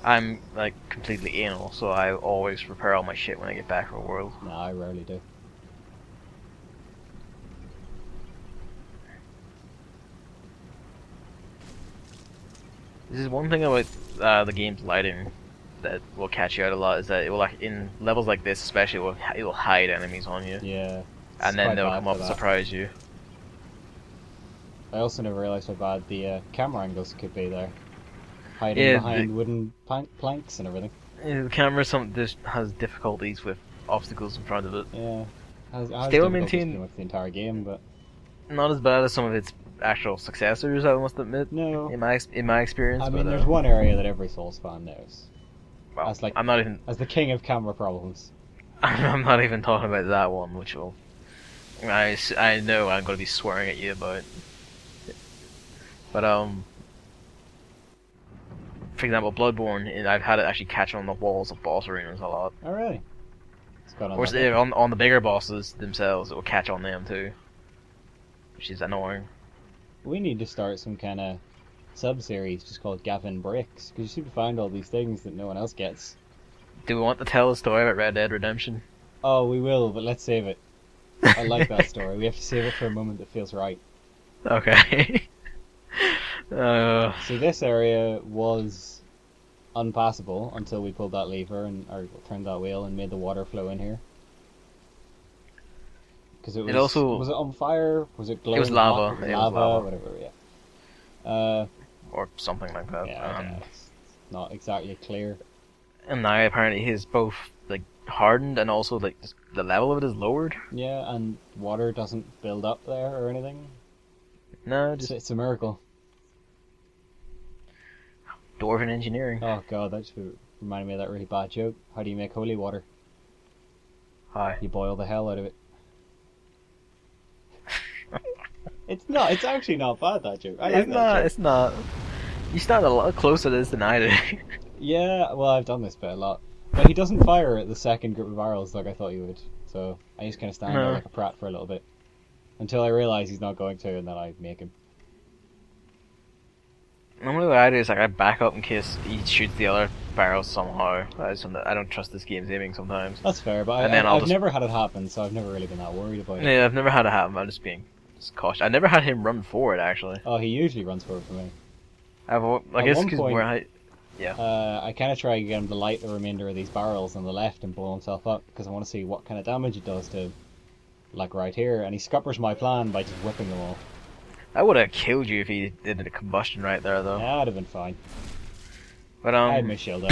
I'm like completely anal, so I always repair all my shit when I get back from World. No, I rarely do. This is one thing about the game's lighting that will catch you out a lot, is that it will, like, in levels like this especially, it will hide enemies on you, Yeah. and then they'll come up and surprise you. I also never realised how bad the camera angles could be there. Hiding Yeah, behind wooden planks and everything. The camera just has difficulties with obstacles in front of it. Yeah. Has Still difficulties maintain- pretty much the entire game, but Not as bad as some of its actual successors, I must admit. no. In my experience. I but, mean, there's one area that every Souls fan knows. Well, That's like- I'm not even. As the king of camera problems. I'm not even talking about that one, which will. I know I'm going to be swearing at you about. But for example, Bloodborne, I've had it actually catch on the walls of boss arenas a lot. Oh, really? It's got Of course, that. on the bigger bosses themselves, it will catch on them too, which is annoying. We need to start some kind of sub-series just called Gavin Breaks, because you seem to find all these things that no one else gets. Do we want to tell a story about Red Dead Redemption? Oh, we will, but let's save it. I like that story. We have to save it for a moment that feels right. Okay. See, this area was unpassable until we pulled that lever or turned that wheel and made the water flow in here. Because it was. Was it on fire? Was it glowing? It was lava. Hot? It was lava. Whatever. Yeah. Or something like that. Yeah. I don't know. It's not exactly clear. And now apparently he's both like hardened and also like the level of it is lowered. Yeah, and water doesn't build up there or anything. No, It's, just it's a miracle. dwarven engineering. Oh god, that just reminded me of that really bad joke. How do you make holy water? Hi. You boil the hell out of it. It's not. It's actually not bad, that joke. I like that joke. It's not. You stand a lot closer to this than I do. Yeah, well, I've done this bit a lot. But he doesn't fire at the second group of barrels like I thought he would. So I just kind of stand there like a prat for a little bit. Until I realise he's not going to, and then I make him. Normally what I do is like I back up in case he shoots the other barrels somehow. I don't trust this game's aiming sometimes. That's fair, but And then I'll I've just- never had it happen, so I've never really been that worried about it. Yeah, I've never had it happen. I'm just being cautious. I never had him run forward actually. Oh, he usually runs forward for me. I At guess one because point- where I. I kind of try to get him to light the remainder of these barrels on the left and blow himself up, because I want to see what kind of damage it does to him. Like right here, and he scuppers my plan by just whipping them all. I would have killed you if he did a combustion right there though. Yeah, I'd have been fine. But I had my shield up.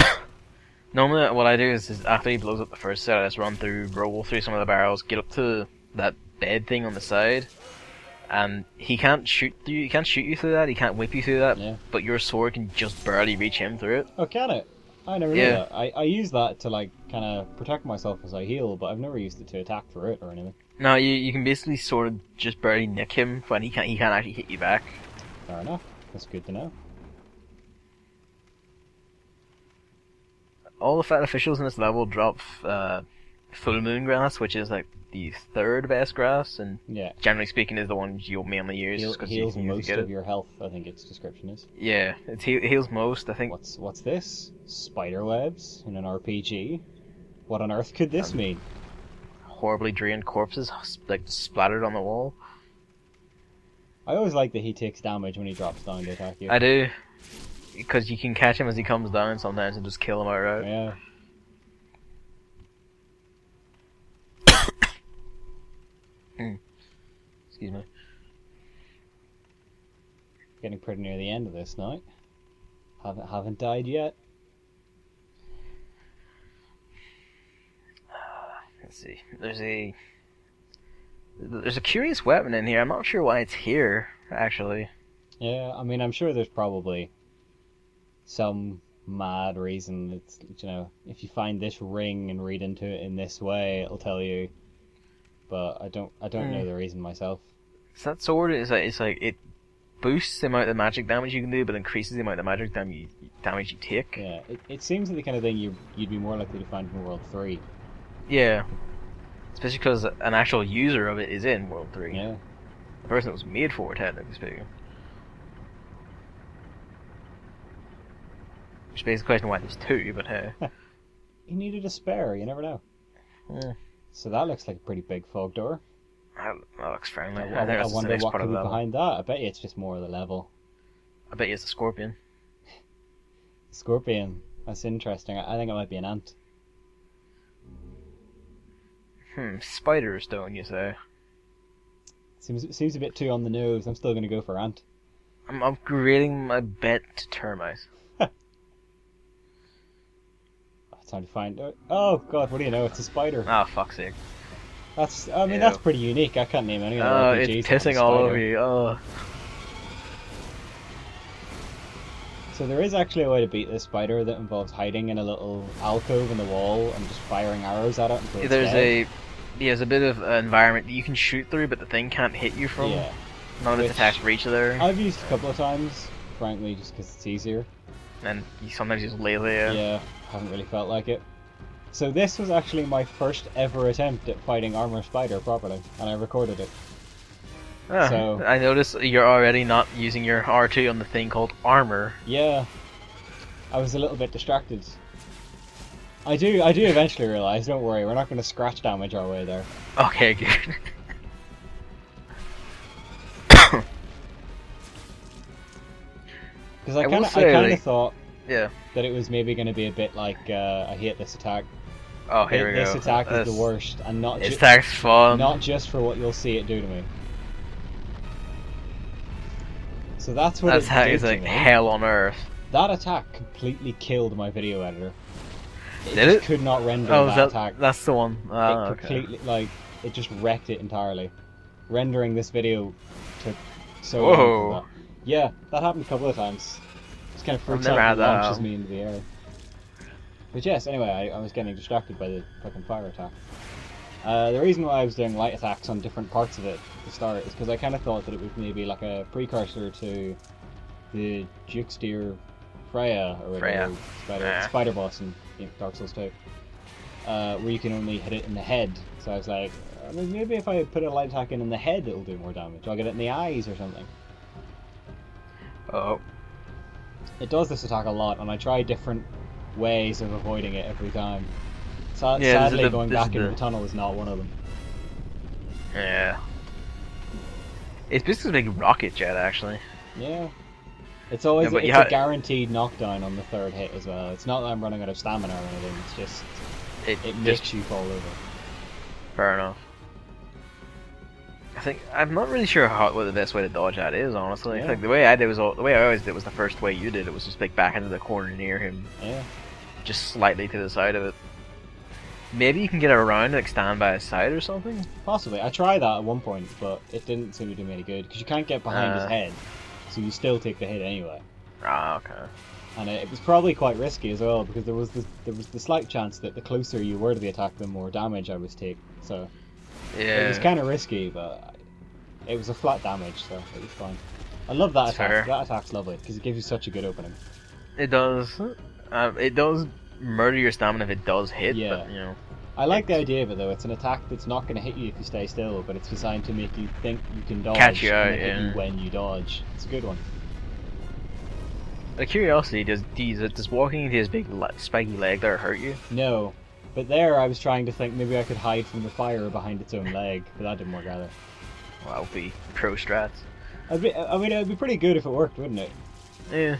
normally what I do is after he blows up the first set, I just roll through some of the barrels, get up to that bed thing on the side, and he can't shoot you. He can't shoot you through that. He can't whip you through that. Yeah. But your sword can just barely reach him through it. Oh, can it? I never knew Yeah. that. I use that to like kind of protect myself as I heal, but I've never used it to attack through it or anything. No, you can basically sort of just barely nick him, but he can't actually hit you back. Fair enough. That's good to know. All the fat officials in this level drop full moon grass, which is like the third best grass, and Yeah. generally speaking is the one you'll mainly use. just 'cause you Heals can usually most get of it. your health, I think its description is. Yeah, it heals most. I think. What's this? Spider webs in an RPG? What on earth could this mean? Horribly drained corpses like splattered on the wall. I always like that he takes damage when he drops down to attack you. I do, because you can catch him as he comes down sometimes and just kill him outright. Yeah. Excuse me. Getting pretty near the end of this now. Haven't died yet. Let's see. There's a curious weapon in here. I'm not sure why it's here actually. Yeah, I mean, I'm sure there's probably some mad reason. It's, you know, if you find this ring and read into it in this way, it'll tell you. But I don't know the reason myself. So that sword is like it boosts the amount of magic damage you can do, but increases the amount of magic damage you take. Yeah, it seems like the kind of thing you'd be more likely to find in World 3. Yeah. Especially because an actual user of it is in World 3. Yeah. The person that was made for it, technically speaking. Which begs the question why there's 2, but hey. He needed a spare, you never know. Yeah. So that looks like a pretty big fog door. That looks friendly. I I think that's the wonder next what part could of be the level. behind that. I bet you it's just more of the level. I bet you it's a scorpion. Scorpion. That's interesting. I think it might be an ant. Spider stone, you say? Seems a bit too on the nose. I'm still going to go for ant. I'm upgrading my bet to termite. Time to find out. Oh god, what do you know? It's a spider. Oh, fuck's sake. I mean, that's pretty unique. I can't name any other Oh, RPGs. it's that have a pissing all spider. over you. Oh. So there is actually a way to beat this spider that involves hiding in a little alcove in the wall and just firing arrows at it until it's dead. There's a bit of environment that you can shoot through, but the thing can't hit you from. Yeah. None of its Which attacks reach there. I've used a couple of times, frankly, just because it's easier. And you sometimes just lay there. Yeah, haven't really felt like it. So this was actually my first ever attempt at fighting Armor Spider properly, and I recorded it. Ah, So- I noticed you're already not using your R2 on the thing called armor. Yeah, I was a little bit distracted. I do eventually realise, don't worry, we're not going to scratch damage our way there. Okay, good. Because I I will kind say, of like- thought Yeah. that it was maybe going to be a bit like, I hate this attack. Oh, here we go. This attack is This the worst, and not This ju- attack's fun. not just for what you'll see it do to me. So that's what That it attack did is to like me. hell on earth. That attack completely killed my video editor. Did just it? could not render Oh, that attack. that's the one. It Ah, okay. completely, it just wrecked it entirely. Rendering this video took so Whoa. long for that. Yeah, that happened a couple of times. Just kind of freaks never out had and that launches happen. me into the air. But yes, anyway, I was getting distracted by the fucking fire attack. The reason why I was doing light attacks on different parts of it at the start is because I kind of thought that it was maybe like a precursor to the Jukesteer Freya, or whatever, Freya. spider boss in Dark Souls 2, where you can only hit it in the head. So I was like, maybe if I put a light attack in the head, it'll do more damage. I'll get it in the eyes or something. Oh. It does this attack a lot, and I try different ways of avoiding it every time. Yeah, this is Sadly, the- going this back is into the- the tunnel is not one of them. Yeah. It's basically a big rocket jet, actually. Yeah. It's always Yeah, but you it's a ha- guaranteed knockdown on the third hit as well. It's not that I'm running out of stamina or anything, it's just it Just makes you fall over. fair enough. I think I'm not really sure what the best way to dodge that is. Honestly, Yeah. like the way I always did was the first way you did it was just like back into the corner near him, Yeah. just slightly to the side of it. Maybe you can get around, like stand by his side or something. Possibly. I tried that at one point, but it didn't seem to do me any good because you can't get behind his head, so you still take the hit anyway. Ah, okay. And it was probably quite risky as well because there was the slight chance that the closer you were to the attack, the more damage I was taking. So Yeah. it was kind of risky, but it was a flat damage, so it was fine. I love that That's attack. fair. That attack's lovely because it gives you such a good opening. It does. It does murder your stamina if it does hit. Yeah. But, you know. I like the idea of it though. It's an attack that's not going to hit you if you stay still, but it's designed to make you think you can dodge Catch you out, and hit yeah. you when you dodge. It's a good one. Out of curiosity, does walking into his big spiky leg there hurt you? No, but there I was trying to think maybe I could hide from the fire behind its own leg, but that didn't work either. Well, that would be pro strats. I mean, it'd be pretty good if it worked, wouldn't it? Yeah.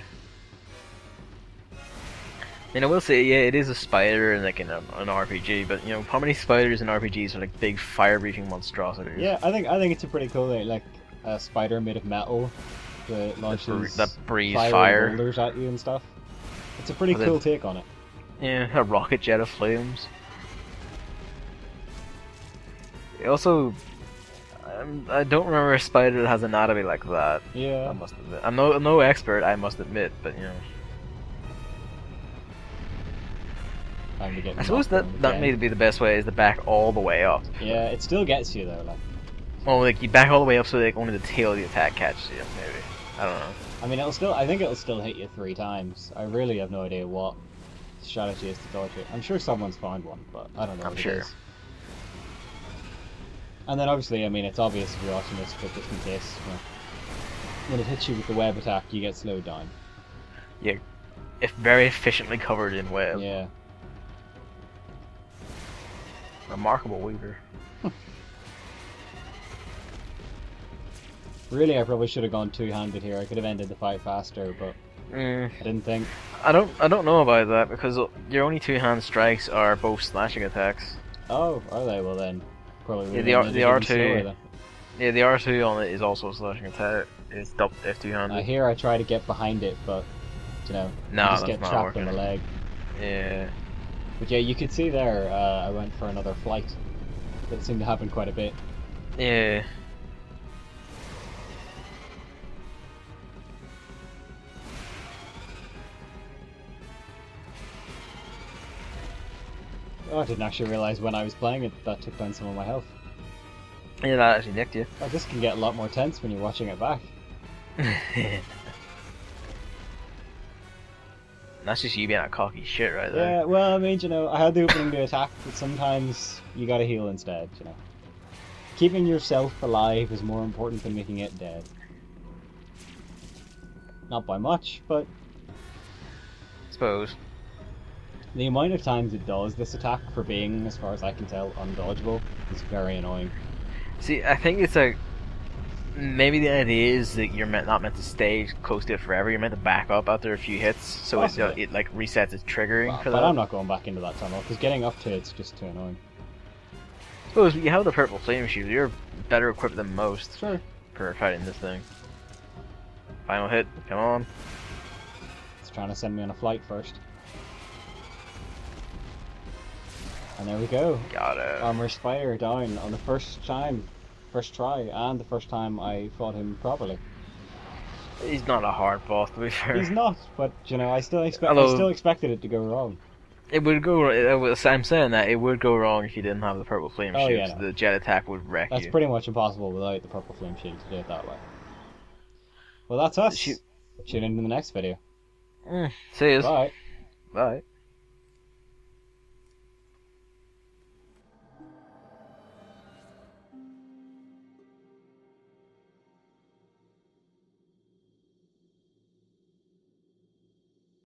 And I will say, yeah, it is a spider and like in an RPG, but you know, how many spiders in RPGs are like big fire-breathing monstrosities? Yeah, I think it's a pretty cool thing, like a spider made of metal that launches that breathes fiery fire. boulders at you and stuff. It's a pretty Well, cool then- take on it. Yeah, a rocket jet of flames. Also, I don't remember a spider that has anatomy like that. I Yeah. must admit. I'm no expert, I must admit, but you know. Time to get I suppose knocked down that again. may be the best way is to back all the way up. Yeah, it still gets you though. Like, Well, like you back all the way up so like only the tail of the attack catches you, maybe. I don't know. I mean, I think it'll still hit you 3 times. I really have no idea what strategy is to dodge it. I'm sure someone's found one, but I don't know I'm what sure. it is. And then obviously, I mean, it's obvious if you're watching this, but just in case, you know, when it hits you with the web attack, you get slowed down. Yeah, it's very efficiently covered in web. Yeah. Remarkable weaver. Really, I probably should have gone two-handed here. I could have ended the fight faster, but I didn't think. I don't know about that because your only two-hand strikes are both slashing attacks. Oh, are they? Well then, probably. Yeah, would've the ended even R2. slower then. Yeah, the R2 on it is also a slashing attack. It's two-handed. I hear I try to get behind it, but you know, No, you just that's get not trapped in the working. leg. Yeah. But yeah, you could see there. I went for another flight. That seemed to happen quite a bit. Yeah. Oh, I didn't actually realize when I was playing it that took down some of my health. Yeah, that actually nicked you. Oh, this can get a lot more tense when you're watching it back. That's just you being a cocky shit right there. Yeah, well, I mean, you know, I had the opening to attack, but sometimes you gotta heal instead, you know. Keeping yourself alive is more important than making it dead. Not by much, but Suppose. the amount of times it does this attack for being, as far as I can tell, undodgeable is very annoying. See, I think it's a... Maybe the idea is that you're not meant to stay close to it forever. You're meant to back up after a few hits, so Possibly. it like resets its triggering for But that. I'm not going back into that tunnel, because getting up to it's just too annoying. Suppose you have the purple flame shield. You're better equipped than most Sure. for fighting this thing. Final hit. Come on. It's trying to send me on a flight first. And there we go. Got it. Armor Spider down on the first try, and the first time I fought him properly. He's not a hard boss, to be fair. He's not, but you know, I still Although- expected it to go wrong. It would go. I'm saying that it would go wrong if you didn't have the purple flame Oh, shield. yeah, 'Cause no. The jet attack would wreck That's you. pretty much impossible without the purple flame shield to do it that way. Well, that's us. Shoot. Tune in to the next video. See you. Bye. Bye.